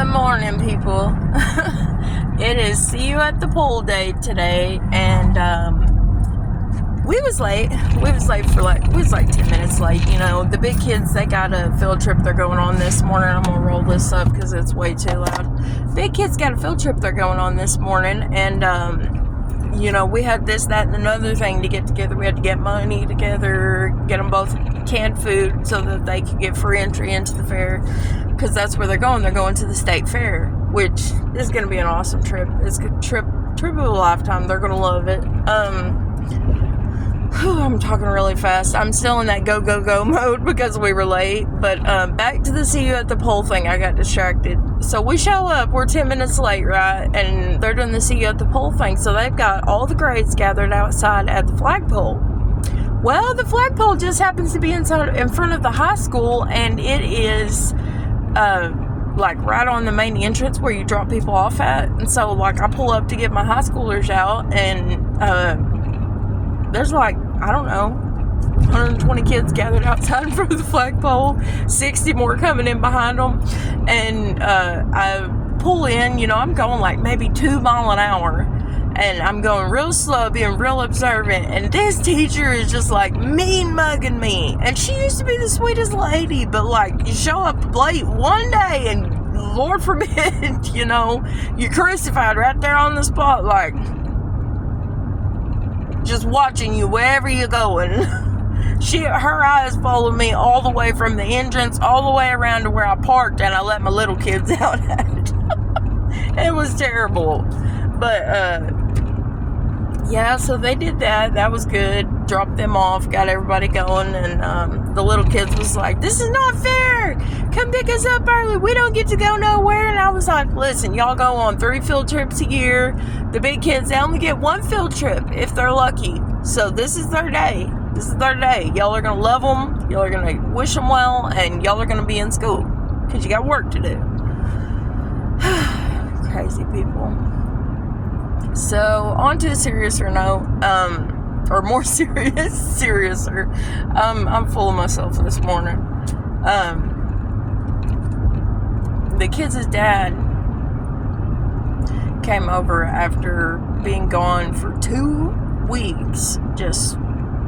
Good morning, people. It is see you at the pool day today, and we was late. We was like 10 minutes late. You know, the big kids, they got a field trip they're going on this morning. I'm gonna roll this up because it's way too loud. Big kids got a field trip they're going on this morning, and you know, we had this, that, and another thing to get together. We had to get money together, get them both canned food so that they could get free entry into the fair, because that's where they're going. They're going to the state fair, which is going to be an awesome trip. It's a trip of a lifetime. They're going to love it. I'm talking really fast. I'm still in that go mode because we were late. But back to the see you at the pole thing. I got distracted. So we show up. We're 10 minutes late, right? And they're doing the see you at the pole thing. So they've got all the grades gathered outside at the flagpole. Well, the flagpole just happens to be in front of the high school, and it is like right on the main entrance where you drop people off at. And so like I pull up to get my high schoolers out, and there's like, I don't know, 120 kids gathered outside in front of the flagpole, 60 more coming in behind them. And I pull in, you know, I'm going like maybe 2 miles an hour. And I'm going real slow, being real observant. And this teacher is just like mean mugging me. And she used to be the sweetest lady. But like, you show up late one day and Lord forbid, you know, you're crucified right there on the spot. Like, just watching you wherever you're going. Her eyes followed me all the way from the entrance, all the way around to where I parked. And I let my little kids out at. It was terrible. But, yeah, so they did that. That was good. Dropped them off, got everybody going, and the little kids was like, "This is not fair. Come pick us up early. We don't get to go nowhere." And I was like, "Listen, y'all go on 3 field trips a year. The big kids, they only get 1 field trip if they're lucky. So this is their day. This is their day. Y'all are going to love them. Y'all are going to wish them well, and y'all are going to be in school because you got work to do." Crazy people. So, on to a seriouser note, or more seriouser. I'm full of myself this morning. The kids' dad came over after being gone for 2 weeks. Just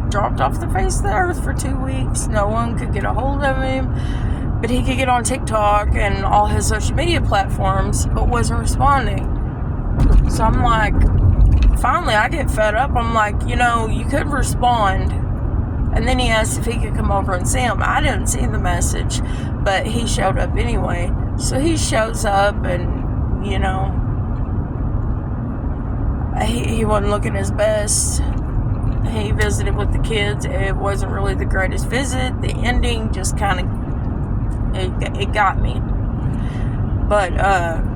dropped off the face of the earth for 2 weeks. No one could get a hold of him, but he could get on TikTok and all his social media platforms, but wasn't responding. So I'm like, finally I get fed up. I'm like, you know, you could respond. And then he asked if he could come over and see him. I didn't see the message, but he showed up anyway. So he shows up, and, you know, he wasn't looking his best. He visited with the kids. It wasn't really the greatest visit. The ending just kind of, it got me. But,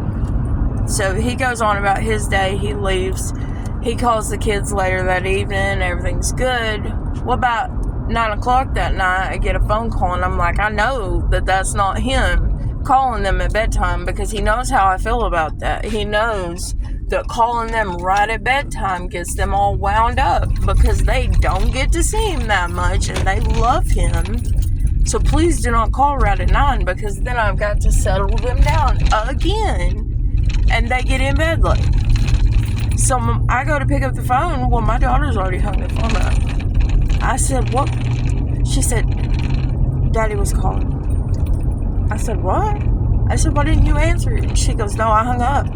so he goes on about his day. He leaves. He calls the kids later that evening. Everything's good. Well, about 9 o'clock that night, I get a phone call, and I'm like, I know that that's not him calling them at bedtime, because he knows how I feel about that. He knows that calling them right at bedtime gets them all wound up, because they don't get to see him that much, and they love him. So please do not call right at 9, because then I've got to settle them down again. And they get in bed late. So I go to pick up the phone. Well, my daughter's already hung the phone up. I said, "What?" She said, "Daddy was calling." I said, "What?" I said, "Why didn't you answer it?" She goes, "No, I hung up."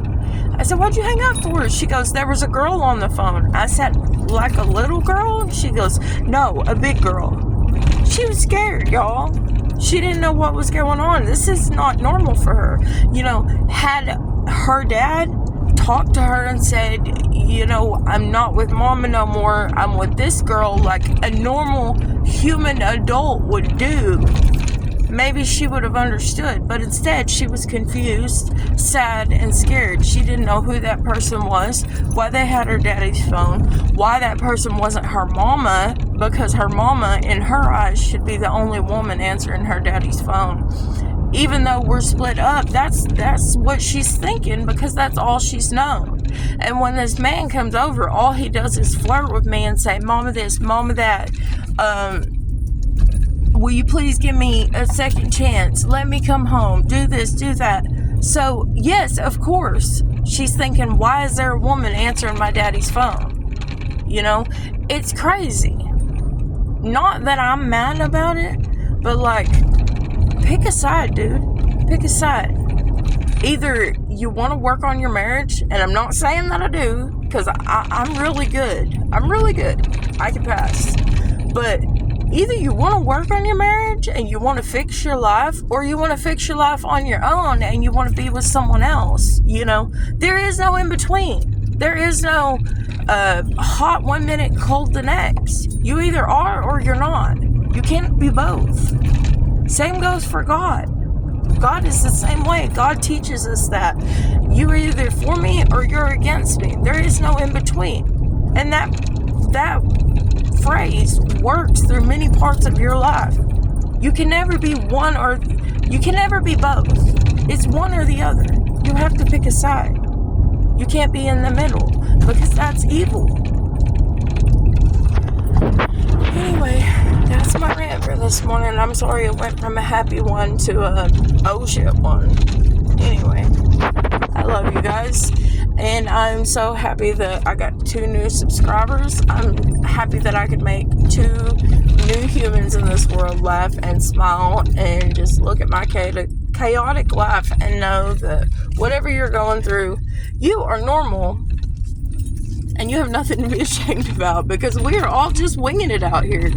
I said, "What'd you hang up for?" She goes, "There was a girl on the phone." I said, "Like a little girl?" She goes, "No, a big girl." She was scared, y'all. She didn't know what was going on. This is not normal for her. You know, had her dad talked to her and said, you know, "I'm not with mama no more, I'm with this girl," like a normal human adult would do, maybe she would have understood. But instead, she was confused, sad, and scared. She didn't know who that person was, why they had her daddy's phone, why that person wasn't her mama, because her mama, in her eyes, should be the only woman answering her daddy's phone. Even though we're split up, that's what she's thinking, because that's all she's known. And when this man comes over, all he does is flirt with me and say, "Mama this, Mama that. Will you please give me a second chance? Let me come home. Do this, do that." So, yes, of course, she's thinking, why is there a woman answering my daddy's phone? You know, it's crazy. Not that I'm mad about it, but like, pick a side, dude. Pick a side. Either you want to work on your marriage, and I'm not saying that I do, because I'm really good. I'm really good. I can pass. But either you want to work on your marriage and you want to fix your life, or you want to fix your life on your own and you want to be with someone else. You know, there is no in between. There is no hot 1 minute, cold the next. You either are or you're not. You can't be both. Same goes for God. God is the same way. God teaches us that you're either for me or you're against me. There is no in between. And that phrase works through many parts of your life. You can never be one or you can never be both. It's one or the other. You have to pick a side. You can't be in the middle, because that's evil. Anyway, that's my rant for this morning. I'm sorry it went from a happy one to a oh shit one. Anyway, I love you guys. And I'm so happy that I got 2 new subscribers. I'm happy that I could make 2 new humans in this world laugh and smile and just look at my chaotic life and know that whatever you're going through, you are normal. And you have nothing to be ashamed about, because we are all just winging it out here.